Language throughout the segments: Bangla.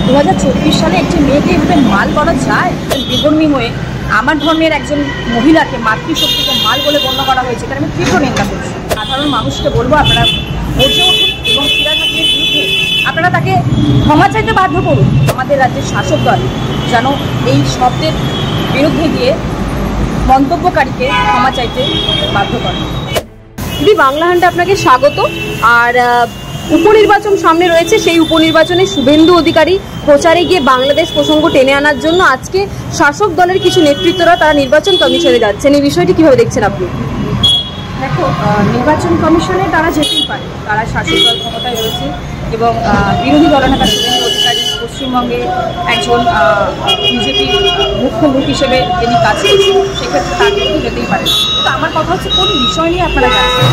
2024 সালে একটি মেয়েকে এভাবে মাল করা যায়? বিধর্মী হয়ে আমার ধর্মের একজন মহিলাকে মাতৃশক্তিকে মাল বলে গণ্য করা হয়েছে, তার আমি তীব্র নিন্দা করছি। সাধারণ মানুষকে বলবো, আপনারা গর্জে উঠুন এবং ফিরাদ হাকিমের বিরুদ্ধে আপনারা তাকে ক্ষমা চাইতে বাধ্য করুন। আমাদের রাজ্যের শাসক দল যেন এই শব্দের বিরুদ্ধে গিয়ে মন্তব্যকারীকে ক্ষমা চাইতে বাধ্য করে। দিদি, বাংলা হান্টে আপনাকে স্বাগত। আর উপনির্বাচন সামনে রয়েছে, সেই উপনির্বাচনে শুভেন্দু অধিকারী প্রচারে গিয়ে বাংলাদেশ প্রসঙ্গ টেনে আনার জন্য আজকে শাসক দলের কিছু নেতৃত্বরা তারা নির্বাচন কমিশনে যাচ্ছেন। এই বিষয়টি কিভাবে দেখছেন আপনি? দেখো, নির্বাচন কমিশনে তারা যেতেই পারে, তারা শাসক দল ক্ষমতায় রয়েছে এবং বিরোধী দলনেতা শুভেন্দু অধিকারী পশ্চিমবঙ্গে একজন বিজেপির মুখ্য মুখ হিসেবে যিনি কাজ করছেন, সেক্ষেত্রে তাদেরও যেতেই পারে। তো আমার কথা হচ্ছে, কোন বিষয় নিয়ে আপনারা যাচ্ছেন,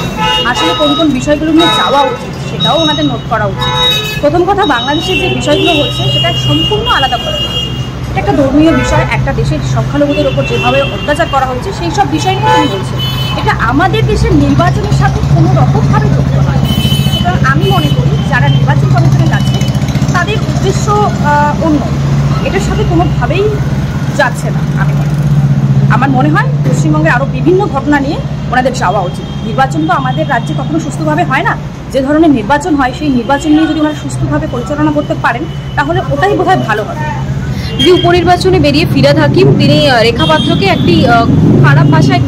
আসলে কোন কোন বিষয়গুলো নিয়ে যাওয়া উচিত সেটাও ওনাদের নোট করা উচিত। প্রথম কথা, বাংলাদেশের যে বিষয়গুলো হচ্ছে সেটা সম্পূর্ণ আলাদা ঘটনা। এটা একটা ধর্মীয় বিষয়, একটা দেশের সংখ্যালঘুদের ওপর যেভাবে অত্যাচার করা হচ্ছে সেই সব বিষয় নিয়ে তিনি বলছেন। এটা আমাদের দেশের নির্বাচনের সাথে কোনো রকমভাবে যুক্ত নয়। সুতরাং আমি মনে করি যারা নির্বাচন কমিশনে যাচ্ছে তাদের উদ্দেশ্য অন্য, এটার সাথে কোনোভাবেই যাচ্ছে না। আমার মনে হয় পশ্চিমবঙ্গের আরও বিভিন্ন ঘটনা নিয়ে ওনাদের যাওয়া উচিত। নির্বাচন তো আমাদের রাজ্যে কখনো সুস্থভাবে হয় না। যে ধরনের নির্বাচন হয় সেই নির্বাচন নিয়ে যদি ওনারা সুস্থভাবে পরিচালনা করতে পারেন তাহলে ওটাই বোধহয় ভালো হবে। যে উপনির্বাচনে বেরিয়ে ফিরাদ হাকিম তিনি রেখা পাত্রকে একটি খারাপ ভাষায়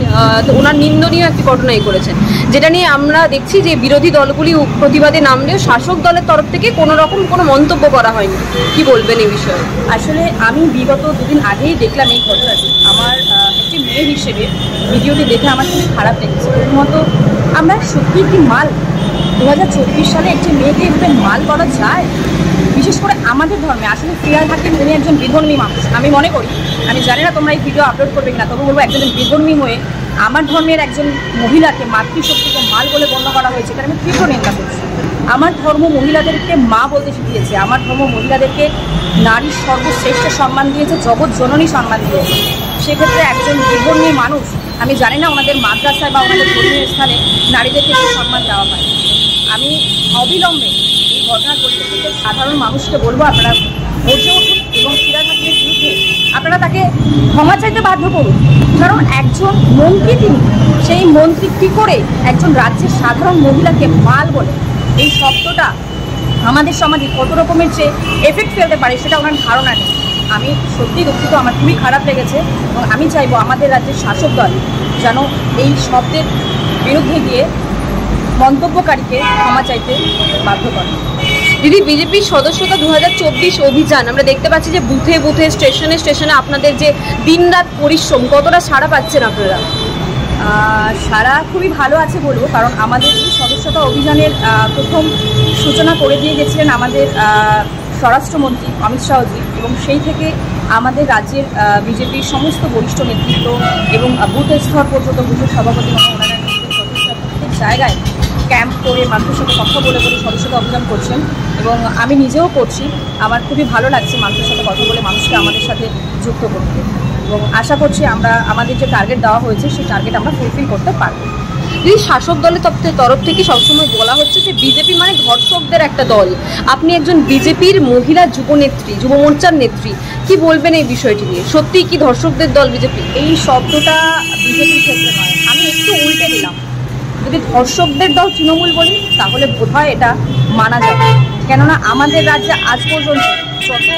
ওনার নিন্দনীয় একটি ঘটনাই করেছেন, যেটা নিয়ে আমরা দেখছি যে বিরোধী দলগুলি প্রতিবাদে নামলেও শাসক দলের তরফ থেকে কোনো রকম কোনো মন্তব্য করা হয়নি। কি বলবেন এই বিষয়ে? আসলে আমি বিগত দুদিন আগেই দেখলাম এই ঘটনাটি। আমার একটি মেয়ে হিসেবে ভিডিওটি দেখে আমার খুব খারাপ লেগেছে। প্রথমত, আমরা সত্যি কি মাল 2024 সালে একটি মেয়েকে এভাবে মাল করা যায়? বিশেষ করে আমাদের ধর্মে। আসলে ফিরাদ হাকিম উনি একজন বিধর্মী মানুষ। আমি মনে করি, আমি জানি না তোমরা এই ভিডিও আপলোড করবে কিনা, তবু বলবো একজন বিধর্মী হয়ে আমার ধর্মের একজন মহিলাকে মাতৃশক্তিকে মাল বলে গণ্য করা হয়েছে, তার আমি তীব্র নিন্দা করছি। আমার ধর্ম মহিলাদেরকে মা বলতে শিখিয়েছে, আমার ধর্ম মহিলাদেরকে নারীর সর্বশ্রেষ্ঠ সম্মান দিয়েছে, জগৎ জননী সম্মান দিয়েছে। সেক্ষেত্রে একজন বিধর্মী মানুষ, আমি জানি না ওনাদের মাদ্রাসায় বা ওনাদের ধর্মীয় স্থানে নারীদেরকে সেই সম্মান দেওয়া হয়। আমি অবিলম্বে এই ঘটনার পরিপ্রেক্ষিতে সাধারণ মানুষকে বলবো, আপনারা গর্জে উঠুন এবং ফিরাদ হাকিমের বিরুদ্ধে আপনারা তাকে ক্ষমা চাইতে বাধ্য করুন। কারণ একজন মন্ত্রী, তিনি সেই মন্ত্রী কী করে একজন রাজ্যের সাধারণ মহিলাকে মাল বলে, এই শব্দটা আমাদের সমাজে কত রকমের যে এফেক্ট ফেলতে পারে সেটা ওনার ধারণা নেই। আমি সত্যি দুঃখিত, আমার খুবই খারাপ লেগেছে এবং আমি চাইবো আমাদের রাজ্যের শাসক দল যেন এই শব্দের বিরুদ্ধে গিয়ে মন্তব্যকারীকে ক্ষমা চাইতে বাধ্য করে। দিদি, বিজেপির সদস্যতা 2024 অভিযান আমরা দেখতে পাচ্ছি যে বুথে বুথে স্টেশনে স্টেশনে আপনাদের যে দিনরাত পরিশ্রম, কতটা সাড়া পাচ্ছেন আপনারা? সারা খুবই ভালো আছে বলবো, কারণ আমাদের এই সদস্যতা অভিযানের প্রথম সূচনা করে দিয়ে গেছিলেন আমাদের স্বরাষ্ট্রমন্ত্রী অমিত শাহজি, এবং সেই থেকে আমাদের রাজ্যের বিজেপির সমস্ত বরিষ্ঠ নেতৃত্ব এবং বুথ স্তর পর্যন্ত বুথের সভাপতি ওনারা প্রত্যেক জায়গায় ক্যাম্প করে মানুষের সাথে কথা বলে সদস্যতা অভিযান করছেন এবং আমি নিজেও করছি। আমার খুবই ভালো লাগছে মানুষের সাথে কথা বলে মানুষকে আমাদের সাথে যুক্ত করতে, এবং আশা করছি আমরা আমাদের যে টার্গেট দেওয়া হয়েছে সেই টার্গেট আমরা ফুলফিল করতে পারবো। দিদি, শাসক দলের তরফ থেকে সবসময় বলা হচ্ছে যে বিজেপি মানে ধর্ষকদের একটা দল। আপনি একজন বিজেপির মহিলা যুবনেত্রী, যুব মোর্চার নেত্রী, কি বলবেন এই বিষয়টি নিয়ে? সত্যিই কি ধর্ষকদের দল বিজেপি? এই শব্দটা বিজেপির ক্ষেত্রে নয়, আমি একটু উল্টে দিলাম। যদি ধর্ষকদের দল তৃণমূল বলি তাহলে বোধহয় এটা মানা যাবে, কেননা আমাদের রাজ্যে আজ পর্যন্ত যত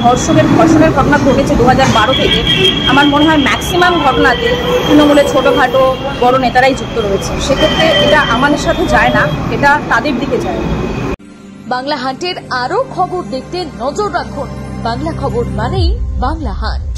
ধর্ষণের ঘটনা ঘটেছে 2012 থেকে, আমার মনে হয় ম্যাক্সিমাম ঘটনাতে তৃণমূলের ছোটোখাটো বড় নেতারাই যুক্ত রয়েছে। সেক্ষেত্রে এটা আমাদের সাথে যায় না, এটা তাদের দিকে যায়। বাংলা হান্টের আরও খবর দেখতে নজর রাখুন। বাংলা খবর মানেই বাংলা হান্ট।